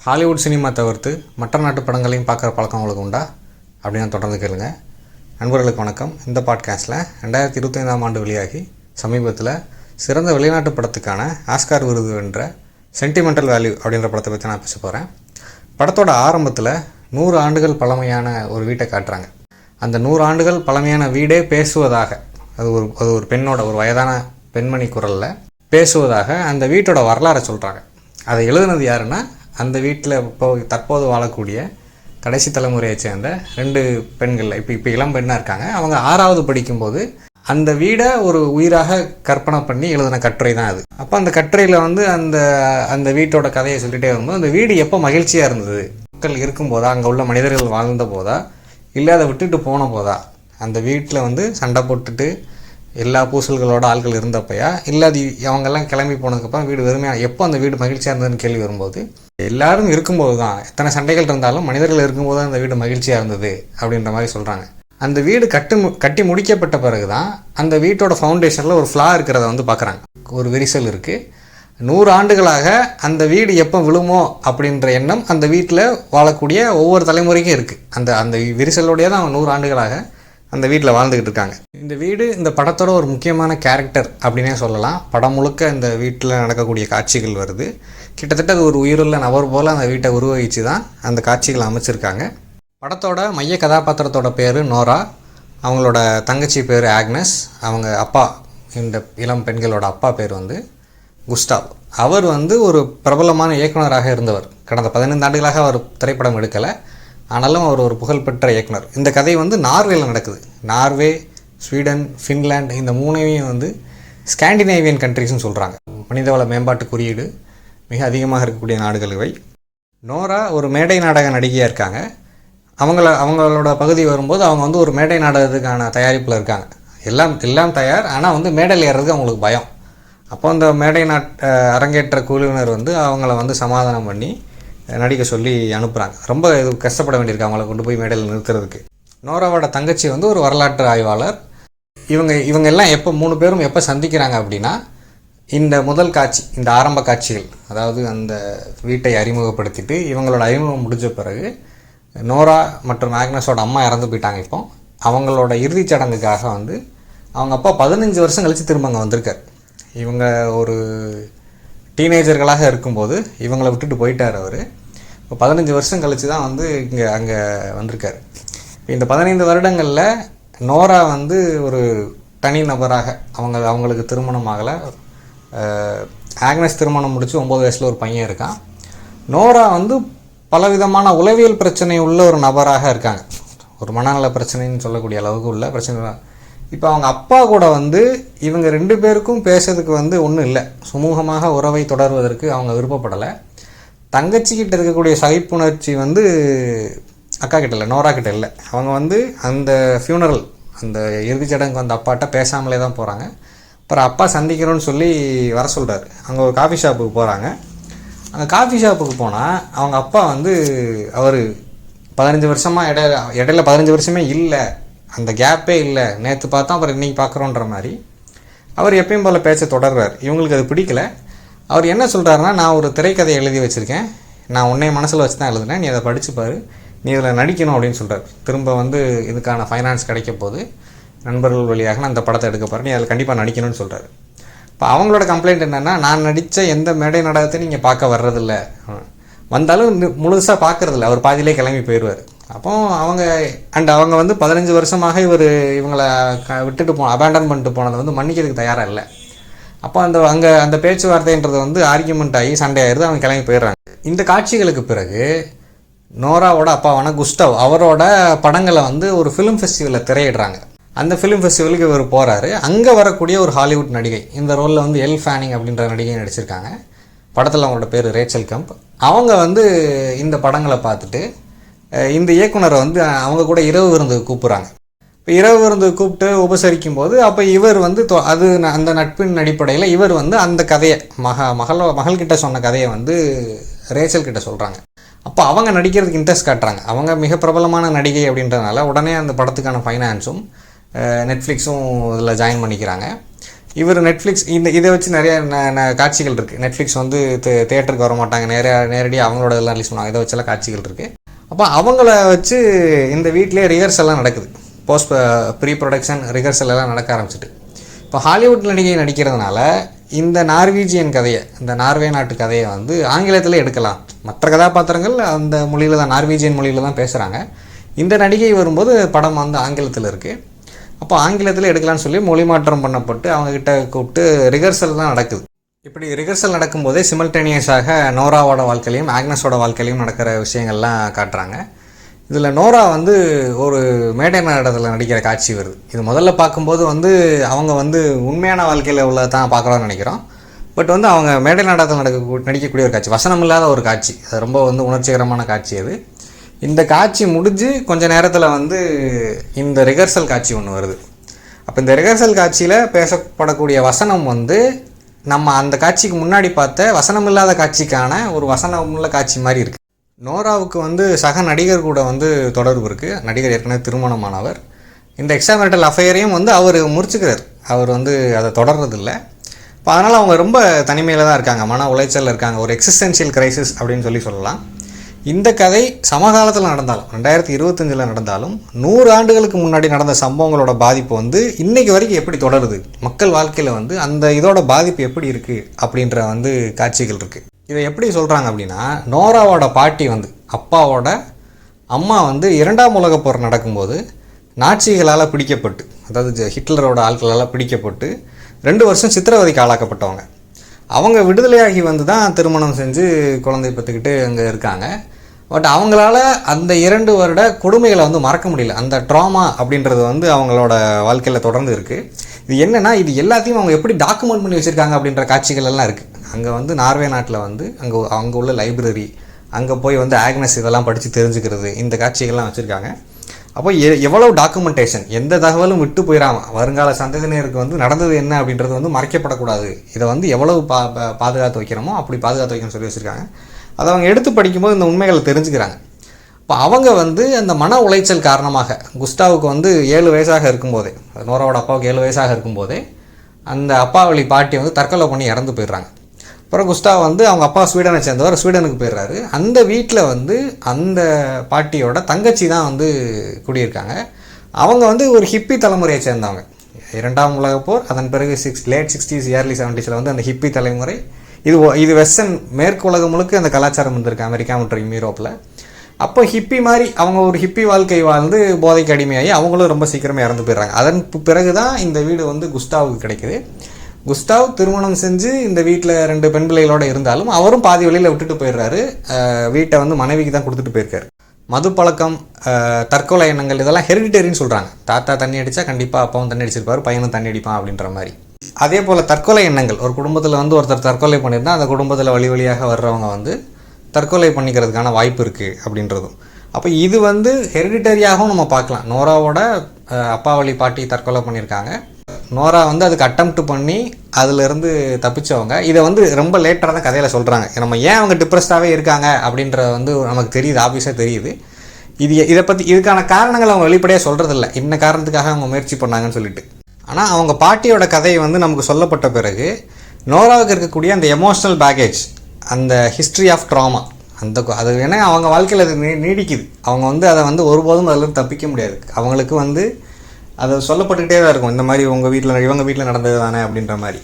Hollywood cinema தவிர்த்து மற்ற நாட்டு படங்களையும் பார்க்குற பழக்கம் உங்களுக்கு உண்டா அப்படின்னு தொடர்ந்து கேளுங்க. நண்பர்களுக்கு வணக்கம். இந்த பாட்காஸ்ட்டில் 2025ஆம் ஆண்டு வெளியாகி சமீபத்தில் சிறந்த வெளிநாட்டு படத்துக்கான ஆஸ்கார் விருது வென்ற சென்டிமெண்டல் வேல்யூ அப்படின்ற படத்தை பற்றி நான் பேச போகிறேன். படத்தோட ஆரம்பத்தில் 100 ஆண்டுகள் பழமையான ஒரு வீட்டை காட்டுறாங்க. அந்த 100 ஆண்டுகள் பழமையான வீடே பேசுவதாக, அது ஒரு பெண்ணோட, ஒரு வயதான பெண்மணி குரலில் பேசுவதாக அந்த வீட்டோட வரலாறை சொல்கிறாங்க. அதை எழுதுனது யாருன்னா, அந்த வீட்டில் தற்போது வாழக்கூடிய கடைசி தலைமுறையை சேர்ந்த 2 பெண்கள். இப்போ இளம் பெண்ணாக இருக்காங்க. அவங்க 6வது படிக்கும்போது அந்த வீடை ஒரு உயிராக கற்பனை பண்ணி எழுதின கட்டுரை தான் அது. அப்போ அந்த கட்டுரையில் அந்த வீட்டோட கதையை சொல்லிகிட்டே வரும்போது, அந்த வீடு எப்போ மகிழ்ச்சியாக இருந்தது, மக்கள் இருக்கும்போதா, அங்கே உள்ள மனிதர்கள் வாழ்ந்த போதா, இல்லை அதை விட்டுட்டு போன போதா, அந்த வீட்டில் சண்டை போட்டுட்டு எல்லா பூசல்களோட ஆட்கள் இருந்தப்பையா, இல்லை அது அவங்கெல்லாம் கிளம்பி போனதுக்கப்புறம் வீடு வெறுமையாக எப்போ அந்த வீடு மகிழ்ச்சியாக இருந்ததுன்னு கேள்வி வரும்போது, எல்லாரும் இருக்கும்போது தான், எத்தனை சண்டைகள் இருந்தாலும் மனிதர்கள் இருக்கும்போது தான் அந்த வீடு மகிழ்ச்சியாக இருந்தது அப்படின்ற மாதிரி சொல்கிறாங்க. அந்த வீடு கட்டி முடிக்கப்பட்ட பிறகு தான் அந்த வீட்டோட ஃபவுண்டேஷனில் ஒரு ஃப்ளா இருக்கிறத பார்க்குறாங்க. ஒரு விரிசல் இருக்குது. 100 ஆண்டுகளாக அந்த வீடு எப்போ விழுமோ அப்படின்ற எண்ணம் அந்த வீட்டில் வாழக்கூடிய ஒவ்வொரு தலைமுறைக்கும் இருக்குது. அந்த விரிசலோடையே தான் 100 ஆண்டுகளாக அந்த வீட்டில் வாழ்ந்துக்கிட்டு இருக்காங்க. இந்த வீடு இந்த படத்தோட ஒரு முக்கியமான கேரக்டர் அப்படின்னே சொல்லலாம். படம் முழுக்க இந்த வீட்டில் நடக்கக்கூடிய காட்சிகள் வருது. கிட்டத்தட்ட அது ஒரு உயிருள்ள நபர் போல் அந்த வீட்டை உருவகிச்சு தான் அந்த காட்சிகளை அமைச்சிருக்காங்க. படத்தோட மைய கதாபாத்திரத்தோட பேர் நோரா. அவங்களோட தங்கச்சி பேர் ஆக்னஸ். அவங்க அப்பா, இந்த இளம் பெண்களோட அப்பா பேர் குஸ்டாவ். அவர் ஒரு பிரபலமான இயக்குனராக இருந்தவர். கடந்த 15 ஆண்டுகளாக அவர் திரைப்படம் எடுக்கலை. ஆனாலும் அவர் ஒரு புகழ்பெற்ற இயக்குனர். இந்த கதை நார்வேல நடக்குது. நார்வே, ஸ்வீடன், ஃபின்லாண்ட், இந்த 3ஐயும் ஸ்காண்டினேவியன் கண்ட்ரிஸ்ன்னு சொல்கிறாங்க. மனிதவள மேம்பாட்டு குறியீடு மிக அதிகமாக இருக்கக்கூடிய நாடுகள் இவை. நோரா ஒரு மேடை நாடக நடிகையாக இருக்காங்க. அவங்களோட பகுதி வரும்போது அவங்க ஒரு மேடை நாடகத்துக்கான தயாரிப்பில் இருக்காங்க. எல்லாம் தயார். ஆனால் மேடையில் ஏறுறதுக்கு அவங்களுக்கு பயம். அப்போ அந்த மேடை அரங்கேற்ற குழுவினர் அவங்கள சமாதானம் பண்ணி நடிக்க சொல்லி அனுப்புகிறாங்க. ரொம்ப கஷ்டப்பட வேண்டியிருக்கு அவங்கள கொண்டு போய் மேடையில் நிறுத்துறதுக்கு. நோராவோட தங்கச்சி ஒரு வரலாற்று ஆய்வாளர். இவங்க எல்லாம் 3 பேரும் எப்போ சந்திக்கிறாங்க அப்படின்னா, இந்த முதல் காட்சி, இந்த ஆரம்ப காட்சிகள், அதாவது அந்த வீட்டை அறிமுகப்படுத்திட்டு இவங்களோட அறிமுகம் முடிஞ்ச பிறகு நோரா மற்றும் ஆக்னஸோட அம்மா இறந்து போயிட்டாங்க. இப்போ அவங்களோட இறுதிச் சடங்குக்காக அவங்க அப்பா 15 வருஷம் கழித்து திரும்ப அங்கே வந்திருக்கார். இவங்க ஒரு டீனேஜர்களாக இருக்கும்போது இவங்களை விட்டுட்டு போயிட்டார் அவர். இப்போ 15 வருஷம் கழித்து தான் அங்கே வந்திருக்கார். இந்த 15 வருடங்களில் நோரா ஒரு தனி நபராக, அவங்களுக்கு திருமணம் ஆகலை. ஆக்னஸ் திருமணம் முடித்து 9 வயசில் ஒரு பையன் இருக்கான். நோரா பலவிதமான உளவியல் பிரச்சனை உள்ள ஒரு நபராக இருக்காங்க. ஒரு மனநல பிரச்சனைன்னு சொல்லக்கூடிய அளவுக்கு உள்ள பிரச்சனை தான். இப்போ அவங்க அப்பா கூட இவங்க 2 பேருக்கும் பேசுறதுக்கு ஒன்றும் இல்லை. சுமூகமாக உறவை தொடர்வதற்கு அவங்க விருப்பப்படலை. தங்கச்சிக்கிட்ட இருக்கக்கூடிய சகிப்புணர்ச்சி அக்கா கிட்ட இல்லை, நோரா கிட்ட இல்லை. அவங்க அந்த ஃபியூனரல், அந்த இறுதிச் சடங்கு அப்பாட்ட பேசாமலே தான் போகிறாங்க. அப்புறம் அப்பா சந்திக்கிறோன்னு சொல்லி வர சொல்கிறார். அங்கே ஒரு காஃபி ஷாப்புக்கு போகிறாங்க. அந்த காஃபி ஷாப்புக்கு போனால் அவங்க அப்பா அவர் 15 வருஷமாக இடையில 15 வருஷமே இல்லை, அந்த கேப்பே இல்லை, நேற்று பார்த்தா அப்புறம் இன்றைக்கி பார்க்குறோன்ற மாதிரி அவர் எப்பயும் போல் பேச்ச தொடர்றார். இவங்களுக்கு அது பிடிக்கல. அவர் என்ன சொல்கிறாருன்னா, நான் ஒரு திரைக்கதையை எழுதி வச்சுருக்கேன், நான் உன்னை மனசில் வச்சு தான் எழுதுனேன், நீ அதை படிச்சுப்பார், நீ இதில் நடிக்கணும் அப்படின்னு சொல்கிறார். திரும்ப இதுக்கான ஃபைனான்ஸ் கிடைக்க போது நண்பர்கள் வழியாக நான் அந்த படத்தை எடுக்க போகிறேன், நீ அதில் கண்டிப்பாக நடிக்கணும்னு சொல்கிறாரு. இப்போ அவங்களோட கம்ப்ளைண்ட் என்னென்னா, நான் நடித்த எந்த மேடை நாடகத்தையும் நீங்கள் பார்க்க வர்றதில்ல, வந்தாலும் முழுசாக பார்க்குறதில்ல, அவர் பாதியிலே கிளம்பி போயிடுவார். அப்போ அவங்க 15 வருஷமாக இவங்களை விட்டுட்டு அபேண்டன் பண்ணிட்டு போனதை மன்னிக்கிறதுக்கு தயாராக இல்லை. அப்போ அந்த பேச்சுவார்த்தைன்றது ஆர்கியூமெண்ட் ஆகி சண்டையாயிருது, அவங்க கிளம்பி போயிடுறாங்க. இந்த காட்சிகளுக்கு பிறகு நோராவோட அப்பாவான குஸ்டாவ் அவரோட படங்களை ஒரு ஃபிலிம் ஃபெஸ்டிவலில் திரையிடுறாங்க. அந்த ஃபிலிம் ஃபெஸ்டிவலுக்கு இவர் போகிறாரு. அங்கே வரக்கூடிய ஒரு ஹாலிவுட் நடிகை, இந்த ரோலில் எல் ஃபேனிங் அப்படின்ற நடிகை நடிச்சிருக்காங்க. படத்தில் அவங்களோட பேர் ரேச்சல் கம்ப். அவங்க இந்த படங்களை பார்த்துட்டு இந்த இயக்குனரை அவங்க கூட இரவு விருந்துக்கு கூப்பிட்றாங்க. இப்போ இரவு விருந்துக்கு கூப்பிட்டு உபசரிக்கும் போது அப்போ இவர் அந்த நட்பின் அடிப்படையில் இவர் அந்த கதையை மகள்கிட்ட சொன்ன கதையை ரேச்சல் கிட்ட சொல்கிறாங்க. அப்போ அவங்க நடிக்கிறதுக்கு இன்ட்ரெஸ்ட் காட்டுறாங்க. அவங்க மிக பிரபலமான நடிகை அப்படின்றதுனால உடனே அந்த படத்துக்கான ஃபைனான்ஸும் நெட்ஃப்ளிக்ஸும் இதில் ஜாயின் பண்ணிக்கிறாங்க. இவர் நெட்ஃப்ளிக்ஸ் இதை வச்சு நிறைய காட்சிகள் இருக்குது. நெட்ஃப்ளிக்ஸ் வந்து தேட்டருக்கு வர மாட்டாங்க, நேரடியாக அவங்களோட இதெல்லாம் ரிலீஸ் பண்ணுவாங்க. இதை வச்செல்லாம் காட்சிகள் இருக்குது. அப்போ அவங்கள வச்சு இந்த வீட்டிலே ரிஹர்சல்லாம் நடக்குது. ப்ரீ ப்ரொடக்ஷன் ரிஹர்சல் எல்லாம் நடக்க ஆரம்பிச்சிட்டு, இப்போ ஹாலிவுட் நடிகை நடிக்கிறதுனால இந்த நார்வீஜியன் கதையை, இந்த நார்வே நாட்டு கதையை வந்து ஆங்கிலத்தில் எடுக்கலாம். மற்ற கதாபாத்திரங்கள் அந்த மொழியில் தான், நார்வீஜியன் மொழியில் தான் பேசுகிறாங்க. இந்த நடிகை வரும்போது படம் வந்து ஆங்கிலத்தில் இருக்குது. அப்போ ஆங்கிலத்தில் எடுக்கலான்னு சொல்லி மொழி மாற்றம் பண்ணப்பட்டு அவங்கக்கிட்ட கூப்பிட்டு ரிஹர்சல் தான் நடக்குது. இப்படி ரிஹர்சல் நடக்கும்போதே சிமல்டேனியஸாக நோராவோட வாழ்க்கையிலையும் ஆக்னஸோட வாழ்க்கையிலையும் நடக்கிற விஷயங்கள்லாம் காட்டுறாங்க. இதில் நோரா வந்து ஒரு மேடை நாடகத்தில் நடிக்கிற காட்சி வருது. இது முதல்ல பார்க்கும்போது வந்து அவங்க வந்து உண்மையான வாழ்க்கையில் உள்ள தான் பார்க்கலாம்னு நினைக்கிறோம். பட் வந்து அவங்க மேடை நாடகத்தில் நடிக்கக்கூடிய ஒரு காட்சி, வசனம் இல்லாத ஒரு காட்சி. அது ரொம்ப வந்து உணர்ச்சிகரமான காட்சி. அது இந்த காட்சி முடிஞ்சு கொஞ்ச நேரத்தில் வந்து இந்த ரிஹர்சல் காட்சி ஒன்று வருது. அப்போ இந்த ரிஹர்சல் காட்சியில் பேசப்படக்கூடிய வசனம் வந்து நம்ம அந்த காட்சிக்கு முன்னாடி பார்த்த வசனம் இல்லாத காட்சிக்கான ஒரு வசனமுள்ள காட்சி மாதிரி இருக்குது. நோராவுக்கு வந்து சக நடிகர் கூட வந்து தொடர்பு இருக்குது. நடிகர் ஏற்கனவே திருமணமானவர். இந்த எக்ஸ்ட்ராமேரிட்டல் அஃபையரையும் வந்து அவர் முறிச்சுக்கிறார். அவர் வந்து அதை தொடர்றதில்லை. இப்போ அதனால் அவங்க ரொம்ப தனிமையில் தான் இருக்காங்க, மன உளைச்சலில் இருக்காங்க. ஒரு எக்ஸிஸ்டென்ஷியல் கிரைசிஸ் அப்படின்னு சொல்லலாம். இந்த கதை சமகாலத்தில் நடந்தாலும், 2025 நடந்தாலும், 100 ஆண்டுகளுக்கு முன்னாடி நடந்த சம்பவங்களோட பாதிப்பு வந்து இன்றைக்கு வரைக்கும் எப்படி தொடருது, மக்கள் வாழ்க்கையில் வந்து அந்த இதோட பாதிப்பு எப்படி இருக்குது அப்படின்ற வந்து காட்சிகள் இருக்குது. இதை எப்படி சொல்கிறாங்க அப்படின்னா, நோராவோட பாட்டி வந்து அப்பாவோட அம்மா வந்து 2ஆம் உலகப் போர் நடக்கும்போது நாட்சிகளால் பிடிக்கப்பட்டு, அதாவது ஹிட்லரோட ஆட்களால் பிடிக்கப்பட்டு 2 வருஷம் சித்திரவதைக்கு ஆளாக்கப்பட்டவங்க. அவங்க விடுதலையாகி வந்து தான் திருமணம் செஞ்சு குழந்தை பெற்றுக்கிட்டு அங்கே இருக்காங்க. பட் அவங்களால அந்த 2 வருட கொடுமைகளை வந்து மறக்க முடியல. அந்த ட்ராமா அப்படின்றது வந்து அவங்களோட வாழ்க்கையில் தொடர்ந்து இருக்குது. இது என்னென்னா, இது எல்லாத்தையும் அவங்க எப்படி டாக்குமெண்ட் பண்ணி வச்சுருக்காங்க அப்படின்ற காட்சிகள் எல்லாம் இருக்குது. அங்கே வந்து நார்வே நாட்டில் வந்து அங்கே உள்ள லைப்ரரி, அங்கே போய் வந்து ஆக்னஸ் இதெல்லாம் படித்து தெரிஞ்சுக்கிறது, இந்த காட்சிகள்லாம் வச்சுருக்காங்க. அப்போ எவ்வளோ டாக்குமெண்டேஷன், எந்த தகவலும் விட்டு போயிடாமல் வருங்கால சந்ததியினருக்கு வந்து நடந்தது என்ன அப்படின்றது வந்து மறைக்கப்படக்கூடாது. இதை வந்து எவ்வளவு பாதுகாத்து வைக்கிறோமோ அப்படி பாதுகாத்து வைக்கணும்னு சொல்லி வச்சுருக்காங்க. அதை அவங்க எடுத்து படிக்கும்போது இந்த உண்மைகளை தெரிஞ்சுக்கிறாங்க. இப்போ அவங்க வந்து அந்த மன உளைச்சல் காரணமாக, குஸ்டாவுக்கு வந்து 7 வயசாக இருக்கும்போதே, நோராவோட அப்பாவுக்கு 7 வயசாக இருக்கும்போதே அந்த அப்பா வழி பாட்டி வந்து தற்கொலை பண்ணி இறந்து போயிடுறாங்க. அப்புறம் குஸ்டாவ் வந்து அவங்க அப்பா ஸ்வீடனை சேர்ந்தவர், ஸ்வீடனுக்கு போயிடுறாரு. அந்த வீட்டில் வந்து அந்த பாட்டியோட தங்கச்சி தான் வந்து குடியிருக்காங்க. அவங்க வந்து ஒரு ஹிப்பி தலைமுறையை சேர்ந்தவங்க. 2ஆம் உலகப் போர், அதன் பிறகு லேட் 60s early 70s வந்து அந்த ஹிப்பி தலைமுறை. இது வெஸ்டர்ன் மேற்கு உலகம் முழுக்க அந்த கலாச்சாரம் வந்திருக்கு, அமெரிக்கா மற்றும் யூரோப்பில். அப்போ ஹிப்பி மாதிரி அவங்க ஒரு ஹிப்பி வாழ்க்கை வாழ்ந்து போதைக்கு அடிமையாகி அவங்களும் ரொம்ப சீக்கிரமாக இறந்து போயிடுறாங்க. அதன் பிறகு தான் இந்த வீடு வந்து குஸ்டாவுக்கு கிடைக்குது. குஸ்டாவ் திருமணம் செஞ்சு இந்த வீட்டில் 2 பெண் பிள்ளைகளோடு இருந்தாலும் அவரும் பாதி வழியில் விட்டுட்டு போயிடுறாரு. வீட்டை வந்து மனைவிக்கு தான் கொடுத்துட்டு போயிருக்காரு. மது பழக்கம், தற்கொலை எண்ணங்கள், இதெல்லாம் ஹெரிடிட்டரின்னு சொல்கிறாங்க. தாத்தா தண்ணி அடித்தா கண்டிப்பாக அப்பாவும் தண்ணி அடிச்சிருப்பார், பையனும் தண்ணி அடிப்பான் அப்படின்ற மாதிரி. அதே போல் தற்கொலை எண்ணங்கள், ஒரு குடும்பத்தில் வந்து ஒருத்தர் தற்கொலை பண்ணியிருந்தால் அந்த குடும்பத்தில் வழியாக வர்றவங்க வந்து தற்கொலை பண்ணிக்கிறதுக்கான வாய்ப்பு இருக்குது அப்படின்றதும். அப்போ இது வந்து ஹெரிடிட்டரியாகவும் நம்ம பார்க்கலாம். நோராவோட அப்பா வழி பாட்டி தற்கொலை பண்ணியிருக்காங்க. நோரா வந்து அதுக்கு அட்டெம்ப்ட் பண்ணி அதிலிருந்து தப்பிச்சவங்க. இதை வந்து ரொம்ப லேட்டாக தான் கதையில் சொல்கிறாங்க. நம்ம ஏன் அவங்க டிப்ரெஸ்டாகவே இருக்காங்க அப்படின்ற வந்து நமக்கு தெரியுது, ஆப்வியஸாக தெரியுது. இதை பற்றி இதுக்கான காரணங்கள் அவங்க வெளிப்படையாக சொல்கிறதில்ல, என்ன காரணத்துக்காக அவங்க முயற்சி பண்ணாங்கன்னு சொல்லிட்டு. ஆனால் அவங்க பாட்டியோட கதை வந்து நமக்கு சொல்லப்பட்ட பிறகு நோராவுக்கு இருக்கக்கூடிய அந்த எமோஷ்னல் பேக்கேஜ், அந்த ஹிஸ்ட்ரி ஆஃப் ட்ராமா, அது ஏன்னா அவங்க வாழ்க்கையில் அது நீடிக்குது. அவங்க வந்து அதை வந்து ஒருபோதும் அதில் தப்பிக்க முடியாது. அவங்களுக்கு வந்து அதை சொல்லப்பட்டுக்கிட்டே தான் இருக்கும், இந்த மாதிரி இவங்க வீட்டில் நடந்தது தானே அப்படின்ற மாதிரி.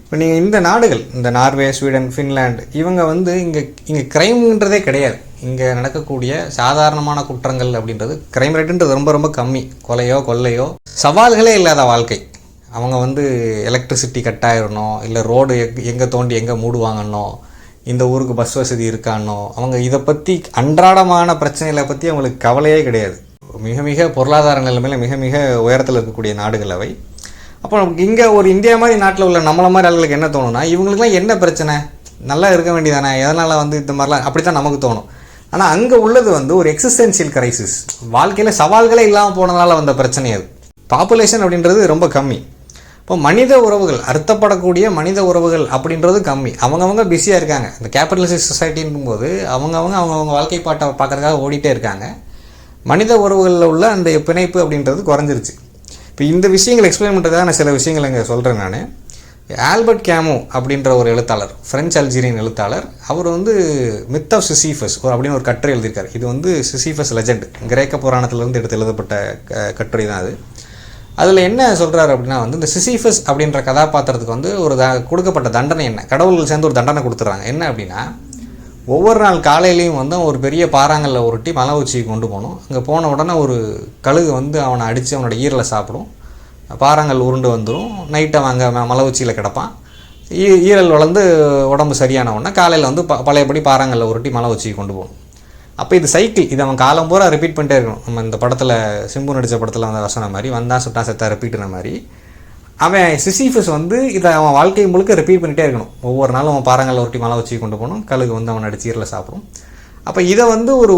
இப்போ நீங்கள் இந்த நாடுகள், இந்த நார்வே, ஸ்வீடன், ஃபின்லாண்டு, இவங்க வந்து இங்கே க்ரைம்ன்றதே கிடையாது. இங்கே நடக்கக்கூடிய சாதாரணமான குற்றங்கள் அப்படின்றது, க்ரைம் ரேட்டுன்றது ரொம்ப ரொம்ப கம்மி. கொலையோ கொள்ளையோ சவால்களே இல்லாத வாழ்க்கை. அவங்க வந்து எலக்ட்ரிசிட்டி கட் ஆயிடணும், இல்லை ரோடு எங்கே தோண்டி எங்கே மூடுவாங்கன்னோ, இந்த ஊருக்கு பஸ் வசதி இருக்கானோ, அவங்க இதை பற்றி அன்றாடமான பிரச்சனைகளை பற்றி அவங்களுக்கு கவலையே கிடையாது. மிக மிக பொருளாதார நிலைமையில் மிக மிக உயரத்தில் இருக்கக்கூடிய நாடுகள் அவை. அப்போ இங்கே ஒரு இந்தியா மாதிரி நாட்டில் உள்ள நம்மளை மாதிரி ஆளுகளுக்கு என்ன தோணுன்னா, இவங்களுக்குலாம் என்ன பிரச்சனை, நல்லா இருக்க வேண்டியதானே, எதனால் வந்து இந்த மாதிரிலாம் அப்படி தான் நமக்கு தோணும். ஆனால் அங்கே உள்ளது வந்து ஒரு எக்ஸிஸ்டென்ஷியல் கிரைசிஸ், வாழ்க்கையில் சவால்களே இல்லாமல் போனதுனால வந்த பிரச்சனை. அது பாப்புலேஷன் அப்படின்றது ரொம்ப கம்மி. இப்போ மனித உறவுகள், அர்த்தப்படக்கூடிய மனித உறவுகள் அப்படின்றது கம்மி. அவங்கவுங்க பிஸியாக இருக்காங்க. இந்த கேபிட்டலிஸ்ட் சொசைட்டின் போது அவங்கவுங்க வாழ்க்கை பாட்டை பார்க்குறதுக்காக ஓடிட்டே இருக்காங்க. மனித உறவுகளில் உள்ள அந்த பிணைப்பு அப்படின்றது குறைஞ்சிருச்சு. இப்போ இந்த விஷயங்கள் எக்ஸ்பிளைன் பண்ணுறதுக்காக நான் சில விஷயங்கள் இங்கே சொல்கிறேன். நான் ஆல்பர்ட் கேமு அப்படின்ற ஒரு எழுத்தாளர், ஃப்ரெஞ்சு அல்ஜீரியன் எழுத்தாளர். அவர் வந்து மித் ஆஃப் சிசிஃபஸ் அப்படின்னு ஒரு கட்டுரை எழுதியிருக்கார். இது வந்து சிசிஃபஸ் லெஜெண்ட், கிரேக்க புராணத்திலேருந்து எடுத்து எழுதப்பட்ட கட்டுரை தான் அது. அதில் என்ன சொல்கிறாரு அப்படின்னா வந்து இந்த சிசிஃபஸ் அப்படின்ற கதாபாத்திரத்துக்கு வந்து ஒரு கொடுக்கப்பட்ட தண்டனை என்ன, கடவுள்கள் சேர்ந்து ஒரு தண்டனை கொடுத்துட்றாங்க. என்ன அப்படின்னா, ஒவ்வொரு நாள் காலையிலையும் வந்து ஒரு பெரிய பாறாங்கல்ல உருட்டி மலை உச்சிக்கு கொண்டு போகணும். அங்கே போன உடனே ஒரு கழுகு வந்து அவனை அடித்து அவனோட ஈரலை சாப்பிடும். பாறாங்கல் உருண்டு வந்துடும். நைட்டை அங்கே மலை உச்சியில் கிடப்பான். ஈரல் வளர்ந்து உடம்பு சரியான உடனே காலையில் வந்து பழையபடி பாறாங்கல்ல உருட்டி மலை உச்சிக்கு கொண்டு போகணும். அப்போ இது சைக்கிள், இதை அவன் காலம் பூரா ரிப்பீட் பண்ணிட்டே இருக்கணும். நம்ம இந்த படத்தில் சிம்பு நடித்த படத்தில் வந்த வசனம் மாதிரி வந்தான் சுட்டா செத்தா ரிப்பீட்டுன மாதிரி அவன் சிசிஃபஸ் வந்து இதை அவன் வாழ்க்கை முழுக்க ரிப்பீட் பண்ணிகிட்டே இருக்கணும். ஒவ்வொரு நாளும் அவன் பாறாங்கல்ல உருட்டி மலை உச்சிக்கு கொண்டு போகணும். கழுகு வந்து அவன் அடிச்சு ஈரலை சாப்பிடும். அப்போ இதை வந்து ஒரு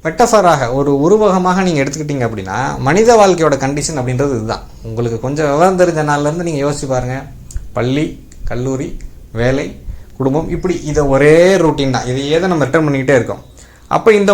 மெட்டஃபராக, ஒரு உருவகமாக நீங்கள் எடுத்துக்கிட்டீங்க அப்படின்னா மனித வாழ்க்கையோட கண்டிஷன் அப்படின்றது இதுதான். உங்களுக்கு கொஞ்சம் விவரம் தெரிஞ்ச நாள்லேருந்து நீங்கள் யோசிச்சு பாருங்கள். பள்ளி, கல்லூரி, வேலை, குடும்பம், இப்படி இதை ஒரே ரூட்டீன் தான். இதையே தான் நம்ம ரிட்டர்ன் பண்ணிக்கிட்டே இருக்கோம். அப்போ இந்த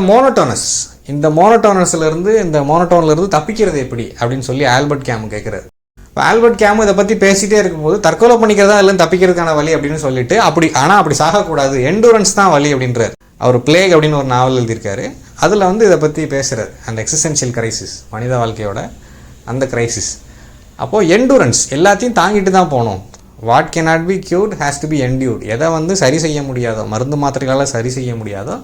மோனோட்டோன்லேருந்து தப்பிக்கிறது எப்படி அப்படின்னு சொல்லி ஆல்பர்ட் கேமு கேட்குறாரு. இப்போ ஆல்பர்ட் கேமு இதை பற்றி பேசிகிட்டே இருக்கும்போது தற்கொலை பண்ணிக்கிறதா இல்லை தப்பிக்கிறதுக்கான வழி அப்படின்னு சொல்லிட்டு அப்படி சாகக்கூடாது, எண்டூரன்ஸ் தான் வழி அப்படின்றார். அவர் பிளேக் அப்படின்னு ஒரு நாவல் எழுதியிருக்காரு. அதில் வந்து இதை பற்றி பேசுகிறார், அந்த எக்ஸிஸ்டென்ஷியல் கிரைசிஸ், மனித வாழ்க்கையோட அந்த கிரைசிஸ். அப்போது எண்டூரன்ஸ், எல்லாத்தையும் தாங்கிட்டு தான் போகணும். What cannot be cured has to be endured. எதை வந்து சரி செய்ய முடியாதோ, மருந்து மாத்திரைகளால் சரி செய்ய முடியாதோ,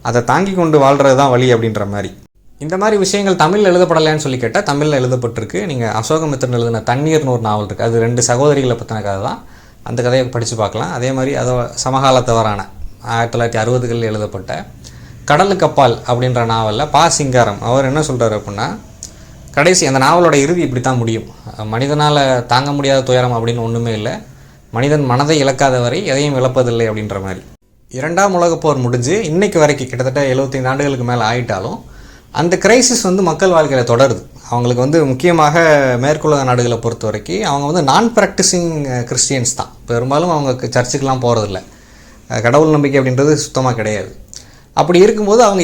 அதை தாங்கி கொண்டு வாழ்கிறது தான் வழி அப்படின்ற மாதிரி. இந்த மாதிரி விஷயங்கள் தமிழில் எழுதப்படலைன்னு சொல்லி கேட்டால் தமிழில் எழுதப்பட்டிருக்கு. நீங்கள் அசோகமித்திரன் எழுதின தண்ணீர்னு ஒரு நாவல் இருக்குது. அது 2 சகோதரிகளை பற்றின கதை தான். அந்த கதையை படித்து பார்க்கலாம். அதே மாதிரி அதை சமகாலத்தவரான 1960களில் எழுதப்பட்ட கடலுக்கு அப்பால் அப்படின்ற நாவலில் பா சிங்காரம் அவர் என்ன சொல்கிறார் அப்படின்னா, கடைசி அந்த நாவலோட இறுதி இப்படி தான் முடியும். மனிதனால் தாங்க முடியாத துயரம் அப்படின்னு ஒன்றுமே இல்லை, மனிதன் மனதை இழக்காத வரை எதையும் இழப்பதில்லை அப்படின்ற மாதிரி. 2ஆம் உலகப் போர் முடிஞ்சு இன்றைக்கு வரைக்கும் கிட்டத்தட்ட 75 ஆண்டுகளுக்கு மேலே ஆகிட்டாலும் அந்த கிரைசிஸ் வந்து மக்கள் வாழ்க்கையில் தொடருது. அவங்களுக்கு வந்து முக்கியமாக மேற்குலக நாடுகளை பொறுத்த வரைக்கும் அவங்க வந்து நான் ப்ராக்டிஸிங் கிறிஸ்டியன்ஸ் தான். பெரும்பாலும் அவங்க சர்ச்சுக்கெலாம் போகிறதில்ல, கடவுள் நம்பிக்கை அப்படின்றது சுத்தமாக கிடையாது. அப்படி இருக்கும்போது அவங்க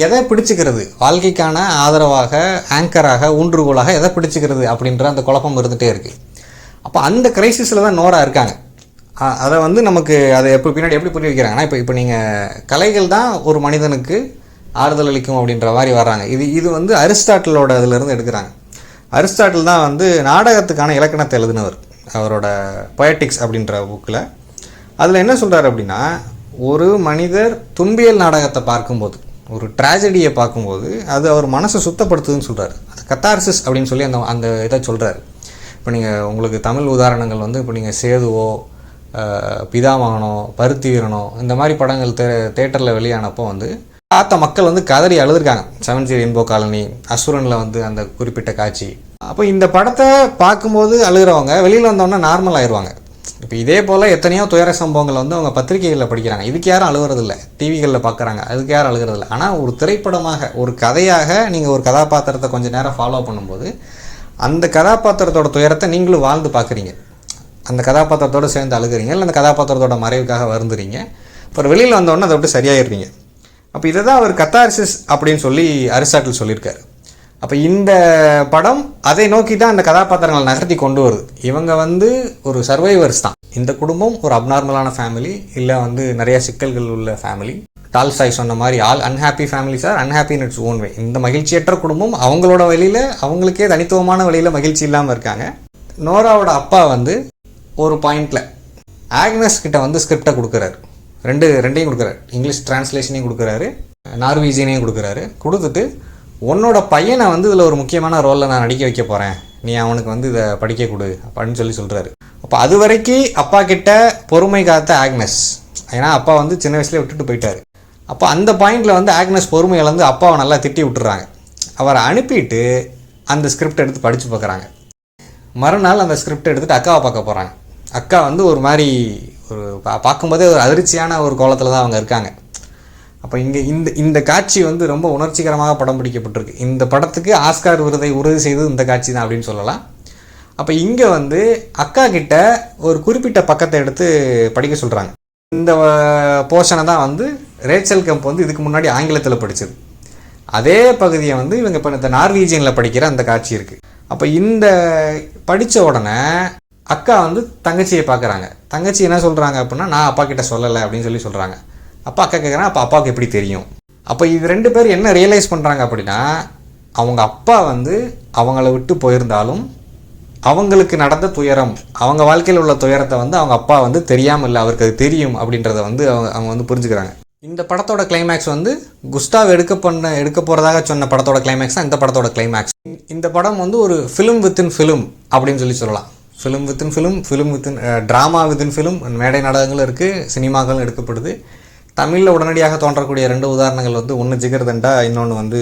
எதை பிடிச்சிக்கிறது, வாழ்க்கைக்கான ஆதரவாக, ஆங்கராக, ஊன்றுகோலாக எதை பிடிச்சிக்கிறது அப்படின்ற அந்த குழப்பம் இருந்துகிட்டே இருக்குது. அப்போ அந்த கிரைசிஸில் தான் நோரா இருக்காங்க. அதை வந்து நமக்கு அதை பின்னாடி எப்படி புரிய வைக்கிறாங்கன்னா, இப்போ நீங்கள் கலைகள் தான் ஒரு மனிதனுக்கு ஆறுதல் அளிக்கும் அப்படின்ற மாதிரி வர்றாங்க. இது வந்து அரிஸ்டாட்டிலோட இதிலேருந்து எடுக்கிறாங்க. அரிஸ்டாட்டில் தான் வந்து நாடகத்துக்கான இலக்கணத்தை எழுதினவர். அவரோட பொயட்டிக்ஸ் அப்படின்ற புக்கில் அதில் என்ன சொல்கிறார் அப்படின்னா, ஒரு மனிதர் துன்பியல் நாடகத்தை பார்க்கும்போது, ஒரு ட்ராஜடியை பார்க்கும்போது அது அவர் மனசை சுத்தப்படுத்துதுன்னு சொல்கிறார். அது கத்தார்சிஸ் அப்படின்னு சொல்லி அந்த இதை சொல்கிறார். இப்போ நீங்கள் உங்களுக்கு தமிழ் உதாரணங்கள் வந்து இப்போ நீங்கள் சேதுவோ, பிதாமகனோ, பருத்தி வீரனோ இந்த மாதிரி படங்கள் தேட்டரில் வெளியானப்போ வந்து பார்த்த மக்கள் வந்து கதறி அழுதுருக்காங்க. 7 ரெயின்போ காலனி, அசுரனில் வந்து அந்த குறிப்பிட்ட காட்சி. அப்போ இந்த படத்தை பார்க்கும்போது அழுகிறவங்க வெளியில் வந்தோன்னா நார்மல் ஆயிடுவாங்க. இப்போ இதே போல் எத்தனையோ துயர சம்பவங்கள் வந்து அவங்க பத்திரிகைகளில் படிக்கிறாங்க. இதுக்கு யாரும் அழுகிறதில்லை, டிவிகளில் பார்க்குறாங்க, அதுக்கு யாரும் அழுகிறதில்லை. ஆனால் ஒரு திரைப்படமாக, ஒரு கதையாக நீங்கள் ஒரு கதாபாத்திரத்தை கொஞ்சம் நேரம் ஃபாலோ பண்ணும்போது அந்த கதாபாத்திரத்தோட துயரத்தை நீங்களும் வாழ்ந்து பார்க்குறீங்க. அந்த கதாபாத்திரத்தோடு சேர்ந்து அழுகிறீங்க, இல்லை அந்த கதாபாத்திரத்தோட மறைவுக்காக வருந்துறீங்க. அப்புறம் வெளியில் வந்தோடனே அதை விட்டு சரியாயிடுறீங்க. அப்போ இதை தான் அவர் கத்தார்சிஸ் அப்படின்னு சொல்லி அரிஸ்டாட்டில் சொல்லியிருக்காரு. அப்போ இந்த படம் அதை நோக்கி தான் அந்த கதாபாத்திரங்களை நகர்த்தி கொண்டு வருது. இவங்க வந்து ஒரு சர்வைவர்ஸ் தான். இந்த குடும்பம் ஒரு அப்நார்மலான ஃபேமிலி, இல்லை வந்து நிறைய சிக்கல்கள் உள்ள ஃபேமிலி. டால்ஸ்டாய் சொன்ன மாதிரி all unhappy families are unhappy in its own way. இந்த மகிழ்ச்சியற்ற குடும்பம் அவங்களோட வழியில், அவங்களுக்கே தனித்துவமான வழியில் மகிழ்ச்சி இல்லாமல் இருக்காங்க. நோராவோட அப்பா வந்து ஒரு பாயிண்டில் ஆக்னஸ் கிட்ட வந்து ஸ்கிரிப்டை கொடுக்குறாரு. ரெண்டையும் கொடுக்குறாரு. இங்கிலீஷ் டிரான்ஸ்லேஷனையும் கொடுக்குறாரு, நார்வீஜியனையும் கொடுக்குறாரு. கொடுத்துட்டு உன்னோட பையனை வந்து இதில் ஒரு முக்கியமான ரோலில் நான் நடிக்க வைக்க போகிறேன், நீ அவனுக்கு வந்து இதை படிக்க கொடு அப்படின்னு சொல்கிறாரு. அப்போ அது வரைக்கும் அப்பா கிட்ட பொறுமை காத்த ஆக்னஸ், ஏன்னா அப்பா வந்து சின்ன வயசுலேயே விட்டுட்டு போயிட்டார். அப்போ அந்த பாயிண்டில் வந்து ஆக்னஸ் பொறுமை இழந்து அப்பாவை நல்லா திட்டி விட்டுறாங்க. அவரை அனுப்பிட்டு அந்த ஸ்கிரிப்ட் எடுத்து படித்து பார்க்குறாங்க. மறுநாள் அந்த ஸ்கிரிப்ட் எடுத்துகிட்டு அக்காவை பார்க்க போகிறாங்க. அக்கா வந்து ஒரு மாதிரி ஒரு பார்க்கும்போதே ஒரு அதிர்ச்சியான ஒரு கோலத்தில் தான் அவங்க இருக்காங்க. அப்போ இங்கே இந்த காட்சி வந்து ரொம்ப உணர்ச்சிகரமாக படம் பிடிக்கப்பட்டிருக்கு. இந்த படத்துக்கு ஆஸ்கார் விருதை உறுதி செய்தது இந்த காட்சி தான் அப்படின்னு சொல்லலாம். அப்போ இங்கே வந்து அக்கா கிட்ட ஒரு குறிப்பிட்ட பக்கத்தை எடுத்து படிக்க சொல்கிறாங்க. இந்த போர்ஷனை தான் வந்து ரேச்சல் கெம்ப் வந்து இதுக்கு முன்னாடி ஆங்கிலத்தில் படித்தது. அதே பகுதியை வந்து இவங்க இப்போ இந்த நார்வீஜியனில் படிக்கிற அந்த காட்சி இருக்குது. அப்போ இந்த படித்த உடனே அக்கா வந்து தங்கச்சியை பார்க்குறாங்க. தங்கச்சி என்ன சொல்கிறாங்க அப்படின்னா, நான் அப்பா கிட்ட சொல்லலை அப்படின்னு சொல்கிறாங்க. அப்பா அக்கா கேட்குறாங்க, அப்போ அப்பாவுக்கு எப்படி தெரியும்? அப்போ இது 2 பேர் என்ன ரியலைஸ் பண்ணுறாங்க அப்படின்னா, அவங்க அப்பா வந்து அவங்கள விட்டு போயிருந்தாலும் அவங்களுக்கு நடந்த துயரம், அவங்க வாழ்க்கையில் உள்ள துயரத்தை வந்து அவங்க அப்பா வந்து தெரியாமல் இல்லை, அவருக்கு அது தெரியும் அப்படின்றத வந்து அவங்க வந்து புரிஞ்சுக்கிறாங்க. இந்த படத்தோட கிளைமேக்ஸ் வந்து குஸ்டாவ் எடுக்க போகிறதாக சொன்ன படத்தோட கிளைமேக்ஸ் தான் இந்த படத்தோட கிளைமேக்ஸ். இந்த படம் வந்து ஒரு ஃபிலிம் வித்தின் ஃபிலிம் அப்படின்னு சொல்லலாம். Film within film, film within drama within film, மேடை நாடகங்களும் இருக்குது, சினிமாக்களும் எடுக்கப்படுது. தமிழில் உடனடியாக தோன்றக்கூடிய 2 உதாரணங்கள் வந்து ஒன்று ஜிகர்தண்டா, இன்னொன்று வந்து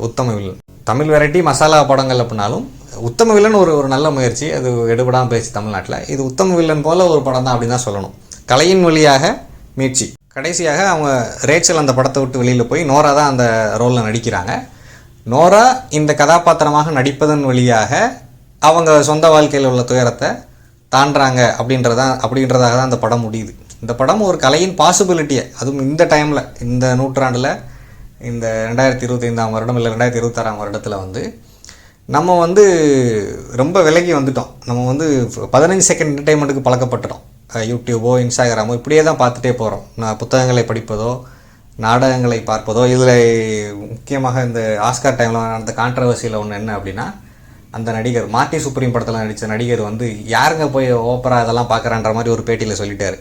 உத்தம வில்லன். தமிழ் வெரைட்டி மசாலா படங்கள் அப்படின்னாலும் உத்தம வில்லன் ஒரு நல்ல முயற்சி, அது எடுபடாமல் பேச்சு தமிழ்நாட்டில். இது உத்தம வில்லன் போல் ஒரு படம் தான் அப்படின்னு தான் சொல்லணும். கலையின் வழியாக மீட்சி. கடைசியாக அவங்க ரேச்சல் அந்த படத்தை விட்டு வெளியில் போய் நோரா தான் அந்த ரோலில் நடிக்கிறாங்க. நோரா இந்த கதாபாத்திரமாக நடிப்பதன் வழியாக அவங்க சொந்த வாழ்க்கையில் உள்ள துயரத்தை தாண்டுறாங்க அப்படின்றதாக தான் அந்த படம் முடியுது. இந்த படம் ஒரு கலையின் பாசிபிலிட்டியை, அதுவும் இந்த டைமில், இந்த நூற்றாண்டில், இந்த 2025ஆம் வருடம் இல்லை 2026ஆம் வருடத்தில் வந்து நம்ம வந்து ரொம்ப விலகி வந்துட்டோம். நம்ம வந்து 15 செகண்ட் என்டர்டைன்மெண்ட்டுக்கு பழக்கப்பட்டுட்டோம். யூடியூபோ இன்ஸ்டாகிராமோ இப்படியே தான் பார்த்துட்டே போகிறோம். புத்தகங்களை படிப்பதோ நாடகங்களை பார்ப்பதோ. இதில் முக்கியமாக இந்த ஆஸ்கார் டைமில் நடந்த கான்ட்ரவர்சியில் ஒன்று என்ன அப்படின்னா, அந்த நடிகர் மார்ட்டி சுப்ரீம் படத்தில் நடித்த நடிகர் வந்து யாருங்க போய் ஓப்பரா இதெல்லாம் பார்க்குறான்ற மாதிரி ஒரு பேட்டியில் சொல்லிட்டார்.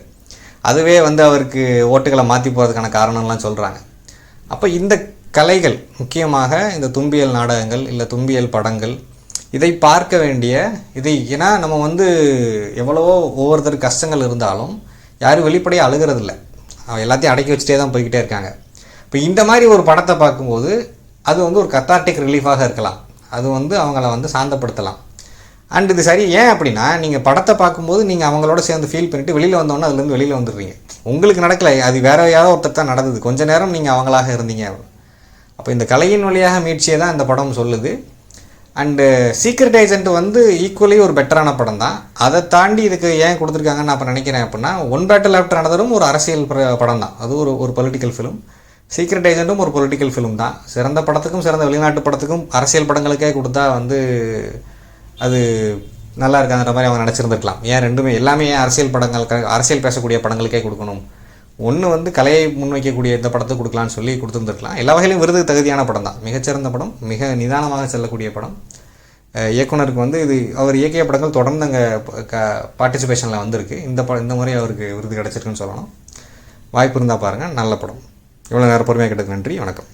அதுவே வந்து அவருக்கு ஓட்டுகளை மாற்றி போகிறதுக்கான காரணம்லாம் சொல்கிறாங்க. அப்போ இந்த கலைகள், முக்கியமாக இந்த தும்பியல் நாடகங்கள் இல்லை தும்பியல் படங்கள், இதை பார்க்க வேண்டிய ஏன்னா நம்ம வந்து எவ்வளவோ ஒவ்வொருத்தருக்கு கஷ்டங்கள் இருந்தாலும் யாரும் வெளிப்படையாக அழுகிறதில்ல, எல்லாத்தையும் அடக்கி வச்சுட்டே தான் போய்கிட்டே இருக்காங்க. இப்போ இந்த மாதிரி ஒரு படத்தை பார்க்கும்போது அது வந்து ஒரு கத்தார்டிக் ரிலீஃபாக இருக்கலாம், அது வந்து அவங்கள வந்து சாந்தப்படுத்தலாம். அண்ட் இது சரி. ஏன் அப்படின்னா, நீங்கள் படத்தை பார்க்கும்போது நீங்கள் அவங்களோட சேர்ந்து ஃபீல் பண்ணிவிட்டு வெளியில் வந்தோன்னா அதுலேருந்து வெளியில் வந்துடுறீங்க. உங்களுக்கு நடக்கலை, அது வேறு யாரோ ஒருத்தர் தான் நடந்தது. கொஞ்சம் நேரம் நீங்கள் அவங்களாக இருந்தீங்க. அப்போ இந்த கலையின் வழியாக மீட்சியை தான் இந்த படம் சொல்லுது. அண்டு சீக்ரெட் ஏஜென்ட் வந்து ஈக்குவலி ஒரு பெட்டரான படம் தான். அதை தாண்டி இதுக்கு ஏன் கொடுத்துருக்காங்கன்னு நான் இப்போ நினைக்கிறேன் அப்படின்னா, ஒன் பேட்டில் ஆஃப்டர் அனதரும் ஒரு அரசியல் படம் தான். அது ஒரு பொலிட்டிக்கல் ஃபிலிம். சீக்ரெட் ஏஜென்ட்டும் ஒரு பொலிட்டிக்கல் ஃபிலிம் தான். சிறந்த படத்துக்கும் சிறந்த வெளிநாட்டு படத்துக்கும் அரசியல் படங்களுக்கே கொடுத்தா வந்து அது நல்லா இருக்கான்ற மாதிரி அவங்க நினச்சிருந்துருக்கலாம். ஏன் ரெண்டுமே எல்லாமே ஏன் அரசியல் படங்கள், அரசியல் பேசக்கூடிய படங்களுக்கே கொடுக்கணும்? ஒன்று வந்து கலையை முன்வைக்கக்கூடிய இந்த படத்தை கொடுக்கலான்னு சொல்லி கொடுத்துருந்துருக்கலாம். எல்லா வகையிலும் விருதுக்கு தகுதியான படம் தான். மிகச்சிறந்த படம், மிக நிதானமாக செல்லக்கூடிய படம். இயக்குனருக்கு வந்து இது அவர் இயக்கிய படங்கள் தொடர்ந்து அங்கே பார்ட்டிசிபேஷனில் வந்திருக்கு. இந்த முறை அவருக்கு விருது கிடச்சிருக்குன்னு சொல்லணும். வாய்ப்பு இருந்தால் பாருங்கள், நல்ல படம். இவ்வளோ நேரம் பொறுமையாக கேட்டதுக்கு நன்றி, வணக்கம்.